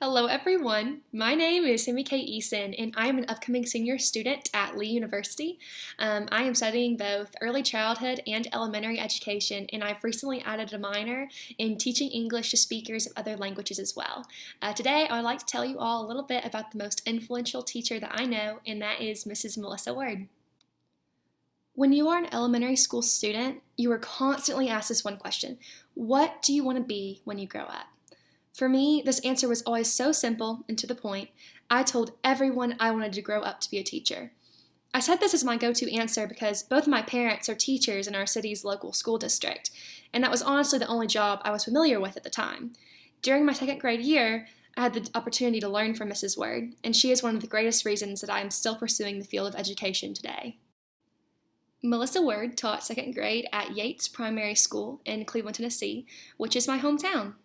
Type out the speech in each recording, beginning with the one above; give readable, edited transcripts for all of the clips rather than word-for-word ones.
Hello, everyone. My name is Sammy K. Eason, and I am an upcoming senior student at Lee University. I am studying both early childhood and elementary education, and I've recently added a minor in teaching English to speakers of other languages as well. Today, I would like to tell you all a little bit about the most influential teacher that I know, and that is Mrs. Melissa Word. When you are an elementary school student, you are constantly asked this one question: what do you want to be when you grow up? For me, this answer was always so simple and to the point. I told everyone I wanted to grow up to be a teacher. I said this as my go-to answer because both of my parents are teachers in our city's local school district, and that was honestly the only job I was familiar with at the time. During my second grade year, I had the opportunity to learn from Mrs. Word, and she is one of the greatest reasons that I am still pursuing the field of education today. Melissa Word taught second grade at Yates Primary School in Cleveland, Tennessee, which is my hometown.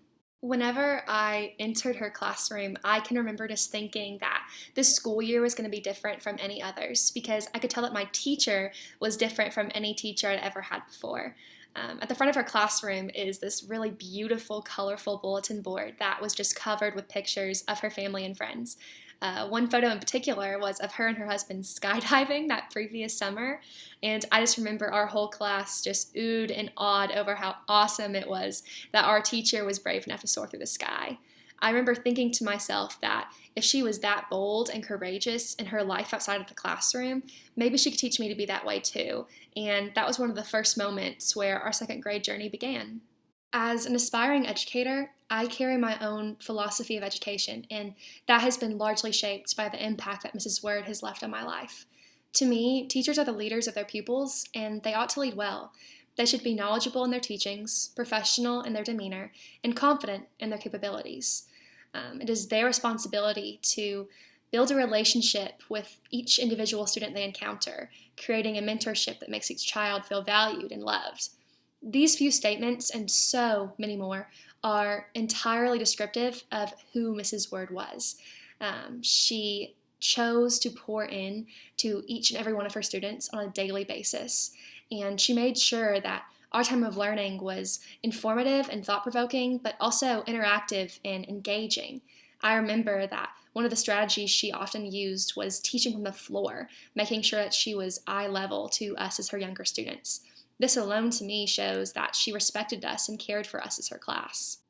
Whenever I entered her classroom, I can remember just thinking that this school year was going to be different from any others because I could tell that my teacher was different from any teacher I'd ever had before. At the front of her classroom is this really beautiful, colorful bulletin board that was just covered with pictures of her family and friends. One photo in particular was of her and her husband skydiving that previous summer, and I just remember our whole class just oohed and awed over how awesome it was that our teacher was brave enough to soar through the sky. I remember thinking to myself that if she was that bold and courageous in her life outside of the classroom, maybe she could teach me to be that way too. And that was one of the first moments where our second grade journey began. As an aspiring educator, I carry my own philosophy of education, and that has been largely shaped by the impact that Mrs. Word has left on my life. To me, teachers are the leaders of their pupils, and they ought to lead well. They should be knowledgeable in their teachings, professional in their demeanor, and confident in their capabilities. It is their responsibility to build a relationship with each individual student they encounter, creating a mentorship that makes each child feel valued and loved. These few statements, and so many more, are entirely descriptive of who Mrs. Word was. She chose to pour in to each and every one of her students on a daily basis, and she made sure that our time of learning was informative and thought-provoking, but also interactive and engaging. I remember that one of the strategies she often used was teaching from the floor, making sure that she was eye level to us as her younger students. This alone to me shows that she respected us and cared for us as her class.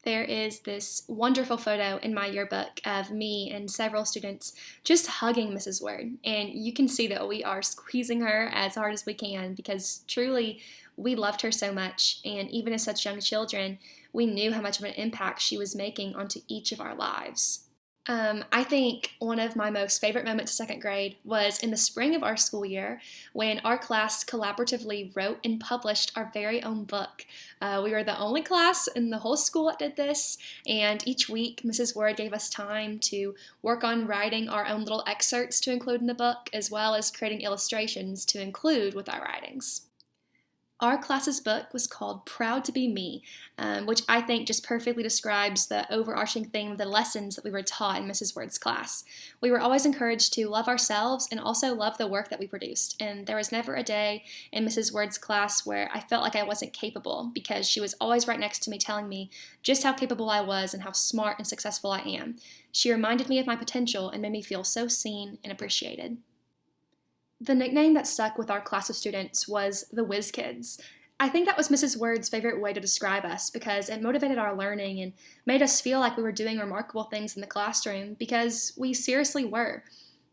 There is this wonderful photo in my yearbook of me and several students just hugging Mrs. Word, and you can see that we are squeezing her as hard as we can because truly we loved her so much, and even as such young children, we knew how much of an impact she was making onto each of our lives. I think one of my most favorite moments of second grade was in the spring of our school year when our class collaboratively wrote and published our very own book. We were the only class in the whole school that did this, and each week Mrs. Word gave us time to work on writing our own little excerpts to include in the book, as well as creating illustrations to include with our writings. Our class's book was called Proud to Be Me, which I think just perfectly describes the overarching theme of the lessons that we were taught in Mrs. Word's class. We were always encouraged to love ourselves and also love the work that we produced, and there was never a day in Mrs. Word's class where I felt like I wasn't capable because she was always right next to me telling me just how capable I was and how smart and successful I am. She reminded me of my potential and made me feel so seen and appreciated. The nickname that stuck with our class of students was the Whiz Kids. I think that was Mrs. Word's favorite way to describe us because it motivated our learning and made us feel like we were doing remarkable things in the classroom because we seriously were.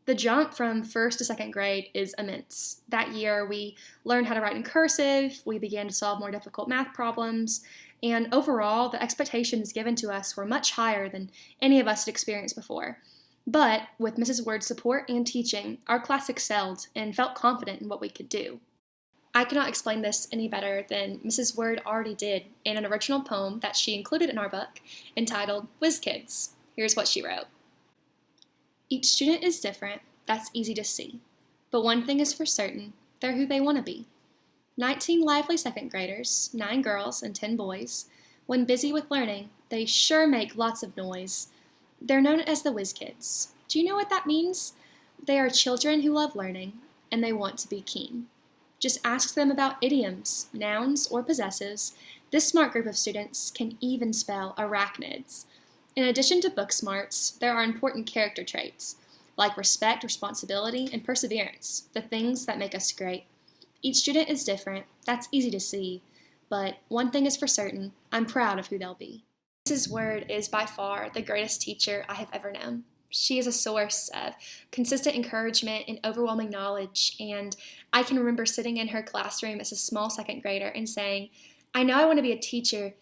The jump from first to second grade is immense. That year, we learned how to write in cursive, we began to solve more difficult math problems, and overall, the expectations given to us were much higher than any of us had experienced before. But with Mrs. Word's support and teaching, our class excelled and felt confident in what we could do. I cannot explain this any better than Mrs. Word already did in an original poem that she included in our book entitled Whiz Kids. Here's what she wrote. Each student is different, that's easy to see. But one thing is for certain, they're who they want to be. 19 lively second graders, 9 girls and 10 boys. When busy with learning, they sure make lots of noise. They're known as the Whiz Kids. Do you know what that means? They are children who love learning, and they want to be keen. Just ask them about idioms, nouns, or possessives. This smart group of students can even spell arachnids. In addition to book smarts, there are important character traits like respect, responsibility, and perseverance, the things that make us great. Each student is different, that's easy to see, but one thing is for certain, I'm proud of who they'll be. Mrs. Word is by far the greatest teacher I have ever known. She is a source of consistent encouragement and overwhelming knowledge, and I can remember sitting in her classroom as a small second grader and saying, I know I want to be a teacher,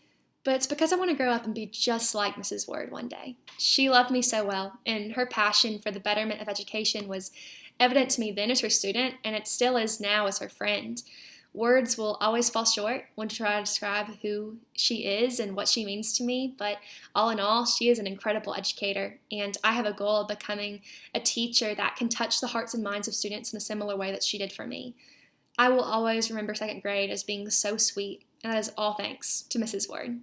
but it's because I want to grow up and be just like Mrs. Word one day. She loved me so well, and her passion for the betterment of education was evident to me then as her student, and it still is now as her friend. Words will always fall short when trying to describe who she is and what she means to me, but all in all, she is an incredible educator, and I have a goal of becoming a teacher that can touch the hearts and minds of students in a similar way that she did for me. I will always remember second grade as being so sweet, and that is all thanks to Mrs. Word.